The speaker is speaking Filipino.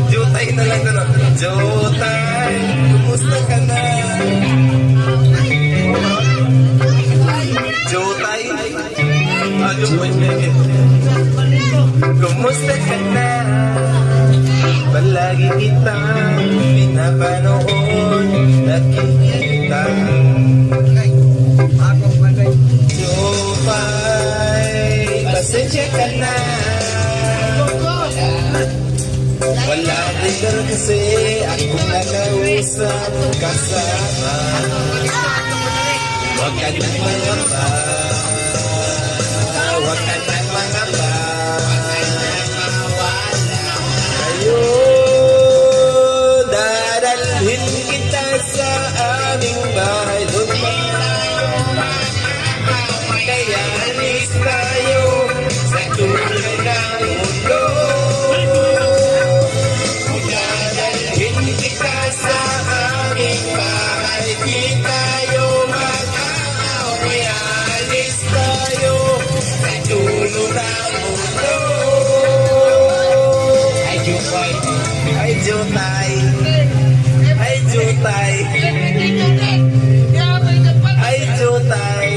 Jotay na lang gano'n. Jotay, kumusta ka na? Jotay? Jotay. Kumusta ka na? Palagi kitang pinapanood, nakikita. Jotay, pasensya ka na. Wala rin kasi akong nakausap kasama. Huwag ka nang mangamba, huwag ka nang mangamba. Ayun, dadalhin kita sa aming bahay. Kaya alis tayo sa tulay ng mundo. Ay Jotay, ay Jotay, ay Jotay, Jotay.